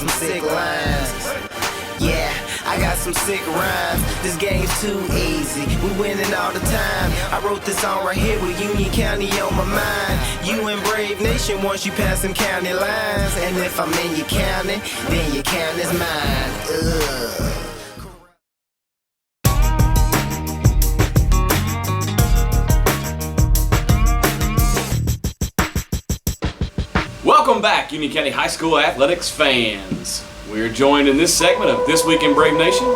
some sick lines. Yeah, I got some sick rhymes. This game's too easy. We winning all the time. I wrote this song right here with Union County on my mind. You in Brave Nation once you pass them county lines. And if I'm in your county, then your county's mine. Ugh. Welcome back, Union County High School athletics fans. We are joined in this segment of This Week in Brave Nation.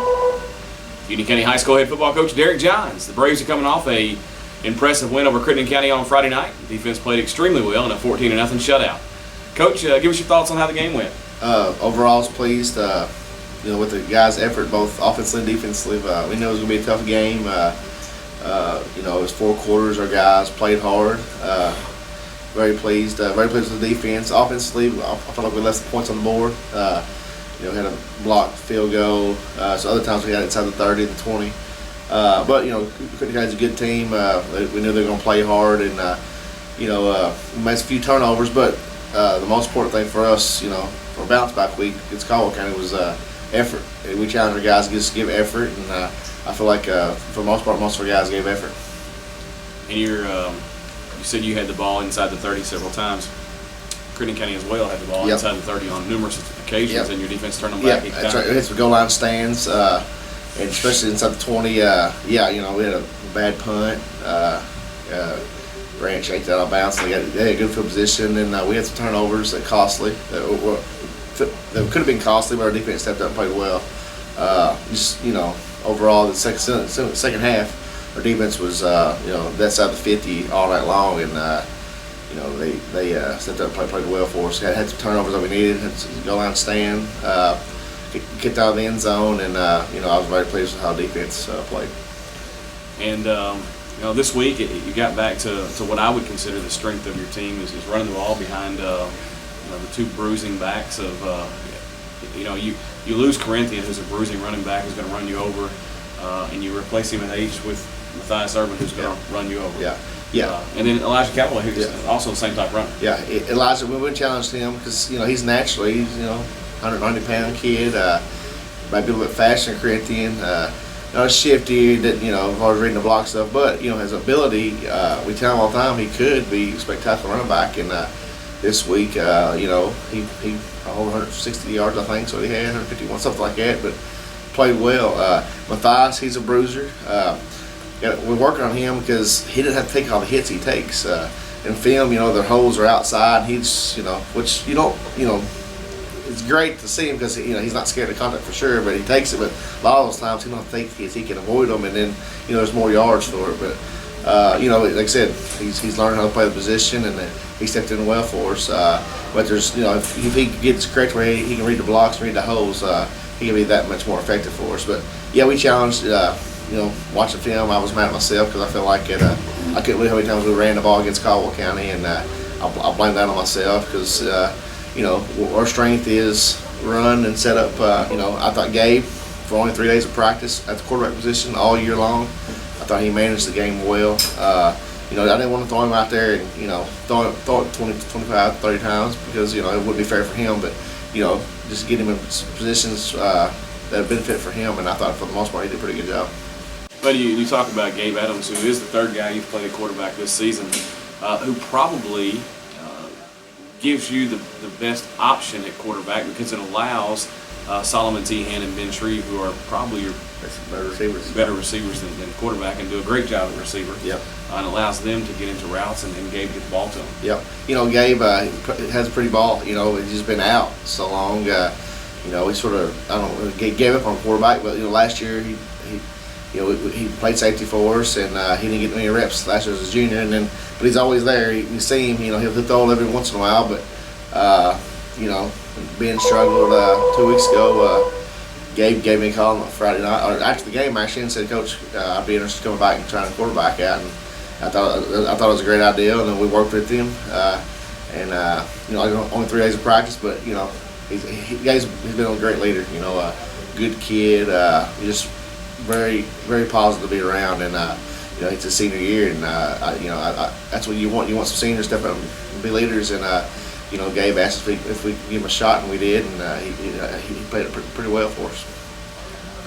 Union County High School head football coach Derek Johns. The Braves are coming off a impressive win over Crittenden County on Friday night. The defense played extremely well in a 14-0 shutout. Coach, give us your thoughts on how the game went. Overall, I was pleased. With the guys' effort, both offensively and defensively. We knew it was going to be a tough game. It was 4 quarters. Our guys played hard. Very pleased with the defense. Offensively, I felt like we left some points on the board. Had a blocked field goal. So other times we had it inside the 30, the 20. But Crittenden County's a good team. We knew they were going to play hard, and we made a few turnovers. But the most important thing for us, for a bounce back week against Caldwell County was effort. We challenged our guys to give effort, and I feel like for the most part, most of our guys gave effort. And you said you had the ball inside the 30 several times. Crittenden County as well had the ball inside the 30 on numerous occasions, and your defense turned them back each time. That's right. It hits the goal line stands, and especially inside the 20. We had a bad punt. Branch yanked out of bounds. They had a good field position, and we had some turnovers that costly. That could have been costly, but our defense stepped up and played well. Overall, the second half, our defense was, that side of the 50 all night long, and they stepped up and played well for us. Had some turnovers that we needed. Had some goal line stand, kicked out of the end zone, and I was very pleased with how defense played. And this week you got back to what I would consider the strength of your team is running the ball behind the 2 bruising backs of you lose Corinthian, who's a bruising running back who's going to run you over, and you replace him at H with Matthias Urban, who's going to run you over. Yeah. And then Elijah Callaway, who's also the same type runner. Yeah, Elijah, we challenged him because he's naturally 190-pound kid, maybe a little bit faster than Corinthian. Shifty, that as far as reading the block stuff, but his ability, we tell him all the time he could be a spectacular running back. And this week, he over 160 yards, I think, so he had 151, something like that, but played well. Matthias, he's a bruiser. We're working on him because he didn't have to take all the hits he takes. In film, the holes are outside. He's, which it's great to see him because he's not scared of contact for sure, but he takes it. But a lot of those times he don't take hits, he can avoid them, and then there's more yards for it. But like I said, he's learning how to play the position, and he stepped in well for us. But there's if he gets correct where he can read the blocks, read the holes, he can be that much more effective for us. But we challenged. Watching film, I was mad at myself because I felt like I couldn't believe how many times we ran the ball against Caldwell County, and I blame that on myself because our strength is run and set up. I thought Gabe, for only 3 days of practice at the quarterback position all year long, I thought he managed the game well. I didn't want to throw him out there and throw it 20, 25, 30 times because it wouldn't be fair for him. But just get him in positions that benefit for him, and I thought for the most part he did a pretty good job. But you talk about Gabe Adams, who is the 3rd guy you've played at quarterback this season, who probably gives you the best option at quarterback because it allows Solomon Tehan and Ben Shreve, who are probably your better receivers than quarterback, and do a great job at receiver. Yep. And allows them to get into routes, and Gabe get the ball to them. Yep. Gabe has a pretty ball. He's just been out so long. He sort of gave up on quarterback, but last year he played safety for us, and he didn't get many reps last year as a junior. But he's always there. You see him. He'll throw every once in a while. But Ben struggled 2 weeks ago. Gabe gave me a call on Friday night, or after the game actually, and said, "Coach, I'd be interested in coming back and trying to quarterback out." And I thought it was a great idea, and then we worked with him. Only 3 days of practice, but he's been a great leader. Good kid. Just very, very positive to be around, and it's a senior year, and that's what you want. You want some seniors to step up and be leaders, and Gabe asked if we could give him a shot, and we did, and he played it pretty well for us.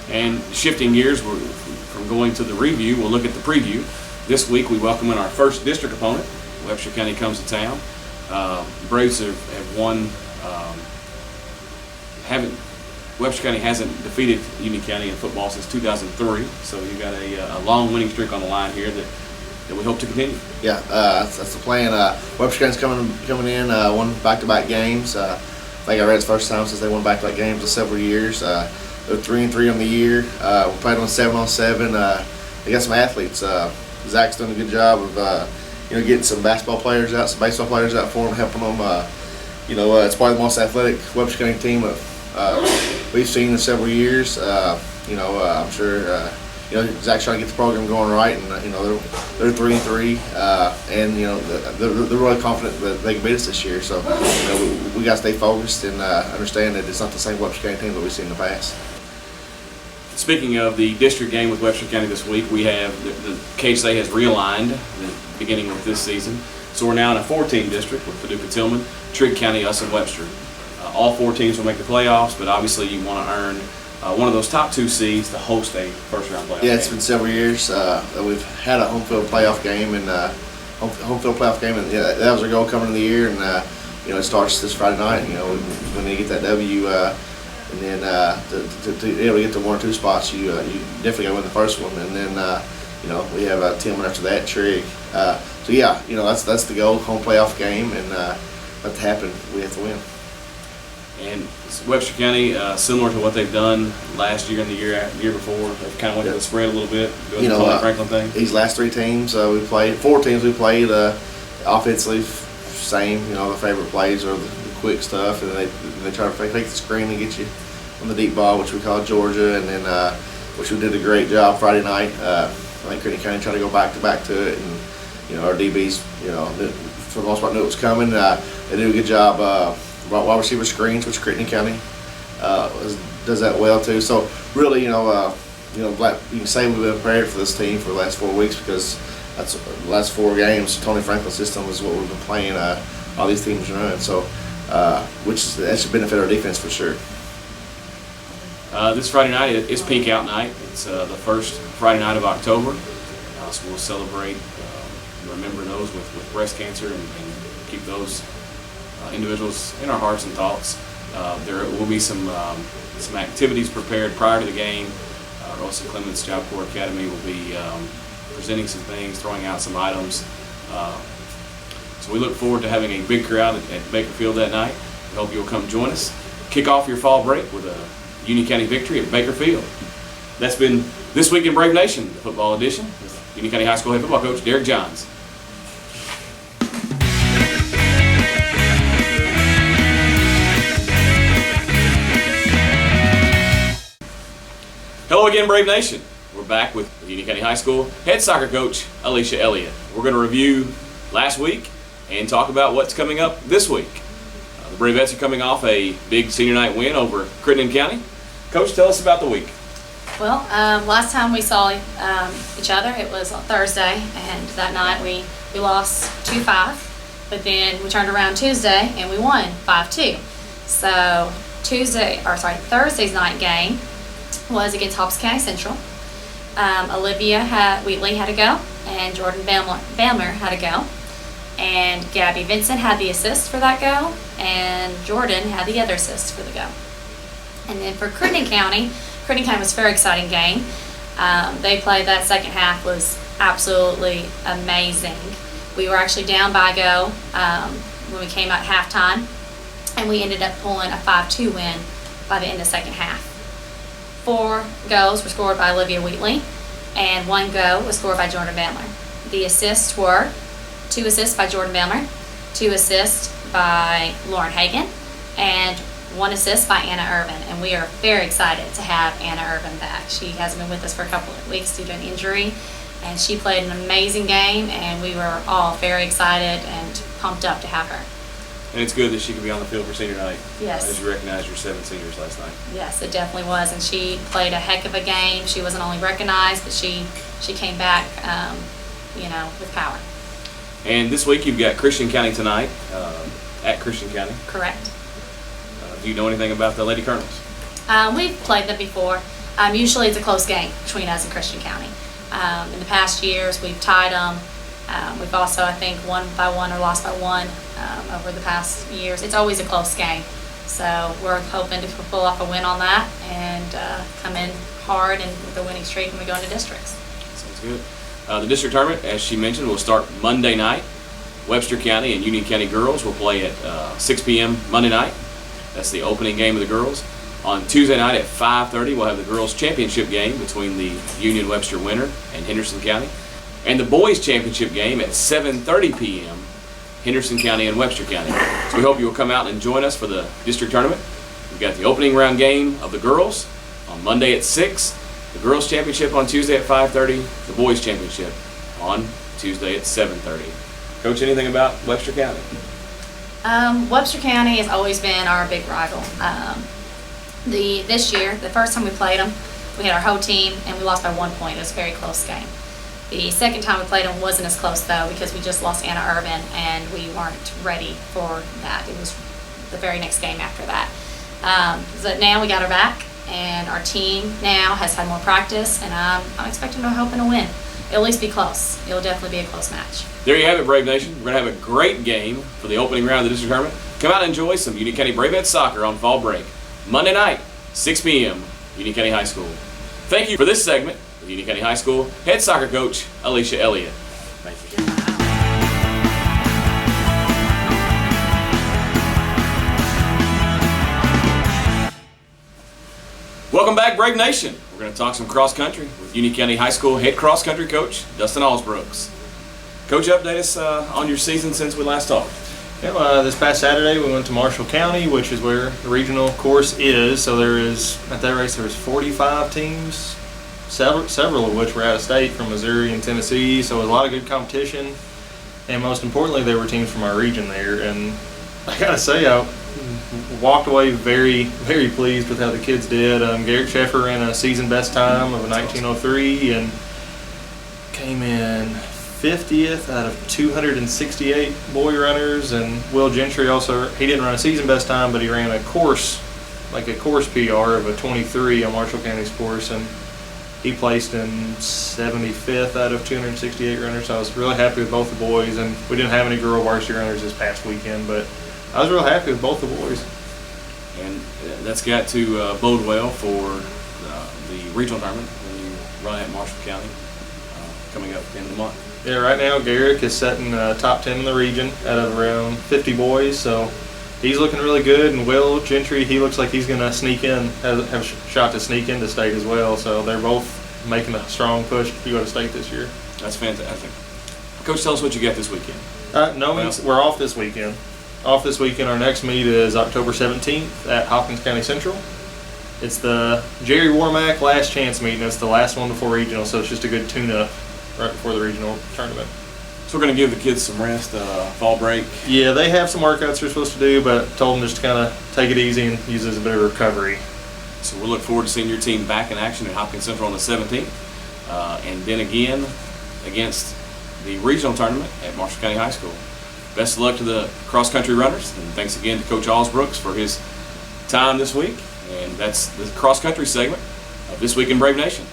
And shifting gears, from going to the review, we'll look at the preview. This week we welcome in our first district opponent. Webster County comes to town. Braves have won. Webster County hasn't defeated Union County in football since 2003, so you've got a long winning streak on the line here that we hope to continue. Yeah, that's the plan. Webster County's coming in, won back-to-back games. I think I read it's the first time since they won back-to-back games in several years. They're 3-3 on the year. We played on 7-on-7. They got some athletes. Zach's done a good job of getting some basketball players out, some baseball players out for them, helping them. It's probably the most athletic Webster County team we've seen in several years. I'm sure. Zach's trying to get the program going right, and they're 3-3, and they're really confident that they can beat us this year. So we got to stay focused and understand that it's not the same Webster County team that we've seen in the past. Speaking of the district game with Webster County this week, we have the KHSA has realigned the beginning of this season, so we're now in a 4-team district with Paducah Tillman, Trigg County, us, and Webster. All 4 teams will make the playoffs, but obviously you want to earn one of those top 2 seeds to host a first-round playoff Yeah, it's game. been several years that we've had a home field playoff game, and that was our goal coming into the year, and it starts this Friday night. When they get that W, and then to be able to get to 1 or 2 spots, you definitely got to win the first one, and then we have Tillman after that, Trigg. That's the goal, home playoff game, and let it happen. We have to win. And Webster County, similar to what they've done last year and the year before, they've kind of went to the spread a little bit, doing the Tony Franklin thing. These last 3 teams, 4 teams we played, offensively, same, the favorite plays are the quick stuff, and they try to take the screen and get you on the deep ball, which we call Georgia, and then which we did a great job Friday night. I think Crittenden County tried to go back to it, and our DBs, for the most part knew it was coming. They did a good job. Wide receiver screens, which Crittenden County does that well too. So really, you can say we've been prepared for this team for the last 4 weeks, because that's the last 4 games. Tony Franklin system is what we've been playing. All these teams run, so that should benefit our defense for sure. This Friday night is Pink Out Night. It's the first Friday night of October, so we'll celebrate, remember those with breast cancer, and keep those individuals in our hearts and thoughts. There will be some activities prepared prior to the game. Rosa Clements Job Corps Academy will be presenting some things, throwing out some items. So we look forward to having a big crowd at Baker Field that night. We hope you'll come join us. Kick off your fall break with a Union County victory at Baker Field. That's been This Week in Brave Nation, the football edition, with Union County High School head football coach Derek Johns. Hello again, Brave Nation. We're back with Union County High School head soccer coach Alicia Elliott. We're going to review last week and talk about what's coming up this week. The Bravettes are coming off a big senior night win over Crittenden County. Coach, tell us about the week. Well, last time we saw each other, it was on Thursday, and that night we lost 2-5, but then we turned around Tuesday and we won 5-2. So Thursday's night game was against Hobbs County Central. Olivia Wheatley had to go, and Jordan Bamler had to go, and Gabby Vincent had the assist for that go, and Jordan had the other assist for the go. And then for Crittenden County was a very exciting game. They played that second half was absolutely amazing. We were actually down by a go when we came out halftime, and we ended up pulling a 5-2 win by the end of the second half. 4 goals were scored by Olivia Wheatley, and 1 goal was scored by Jordan Bamler. The assists were 2 assists by Jordan Bamler, 2 assists by Lauren Hagan, and 1 assist by Anna Irvin. And we are very excited to have Anna Irvin back. She hasn't been with us for a couple of weeks due to an injury, and she played an amazing game, and we were all very excited and pumped up to have her. And it's good that she could be on the field for senior night. Yes. As you recognized your 7 seniors last night. Yes, it definitely was, and she played a heck of a game. She wasn't only recognized, but she came back, with power. And this week you've got Christian County tonight. at Christian County. Correct. Do you know anything about the Lady Colonels? We've played them before. Usually it's a close game between us and Christian County. In the past years, we've tied them. We've also, I think, won by one or lost by one over the past years. It's always a close game. So we're hoping to pull off a win on that and come in hard and with a winning streak when we go into districts. Sounds good. The district tournament, as she mentioned, will start Monday night. Webster County and Union County girls will play at 6 p.m. Monday night. That's the opening game of the girls. On Tuesday night at 5:30, we'll have the girls' championship game between the Union Webster winner and Henderson County, and the boys' championship game at 7:30 p.m. Henderson County and Webster County. So we hope you will come out and join us for the district tournament. We've got the opening round game of the girls on Monday at 6, the girls' championship on Tuesday at 5:30, the boys' championship on Tuesday at 7:30. Coach, anything about Webster County? Webster County has always been our big rival. This year, the first time we played them, we had our whole team and we lost by 1 point. It was a very close game. The second time we played them wasn't as close though because we just lost Anna Irvin and we weren't ready for that. It was the very next game after that. So now we got her back and our team now has had more practice and I'm expecting to hoping to win. It'll at least be close. It'll definitely be a close match. There you have it, Brave Nation. We're going to have a great game for the opening round of the district tournament. Come out and enjoy some Union County Braveheads soccer on fall break. Monday night, 6 p.m., Union County High School. Thank you for this segment with Union County High School head soccer coach Alicia Elliott. Thank you. Welcome back, Brave Nation. We're going to talk some cross country with Union County High School head cross country coach Dustin Alsbrooks. Coach, update us on your season since we last talked. Yeah, this past Saturday we went to Marshall County, which is where the regional course is. So there is, at that race, there was 45 teams, several of which were out of state from Missouri and Tennessee. So it was a lot of good competition, and most importantly, there were teams from our region there. And I gotta say, I walked away very, very pleased with how the kids did. Garrett Sheffer ran a season best time of a 19:03 and came in 50th out of 268 boy runners, and Will Gentry also, he didn't run a season best time, but he ran a course PR of a 23 on Marshall County's course, and he placed in 75th out of 268 runners. So I was really happy with both the boys, and we didn't have any girl varsity runners this past weekend, but I was real happy with both the boys. And that's got to bode well for the regional tournament when you run at Marshall County coming up at the end of the month. Yeah, right now Garrick is setting top 10 in the region out of around 50 boys, so he's looking really good. And Will Gentry, he looks like he's going to sneak in, have a shot to sneak into state as well. So they're both making a strong push to go to state this year. That's fantastic. Coach, tell us what you got this weekend. We're off this weekend. Our next meet is October 17th at Hopkins County Central. It's the Jerry Warmack last chance meet, and it's the last one before regional, so it's just a good tune-up right before the regional tournament. So we're going to give the kids some rest, fall break. Yeah, they have some workouts they're supposed to do, but told them just to kind of take it easy and use it as a bit of recovery. So we'll look forward to seeing your team back in action at Hopkins Central on the 17th, and then again against the regional tournament at Marshall County High School. Best of luck to the cross-country runners, and thanks again to Coach Alsbrooks for his time this week. And that's the cross-country segment of This Week in Brave Nation.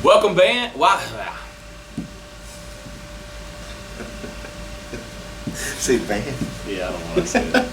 Welcome, band. Wow. See, man. Yeah, I don't want to say it.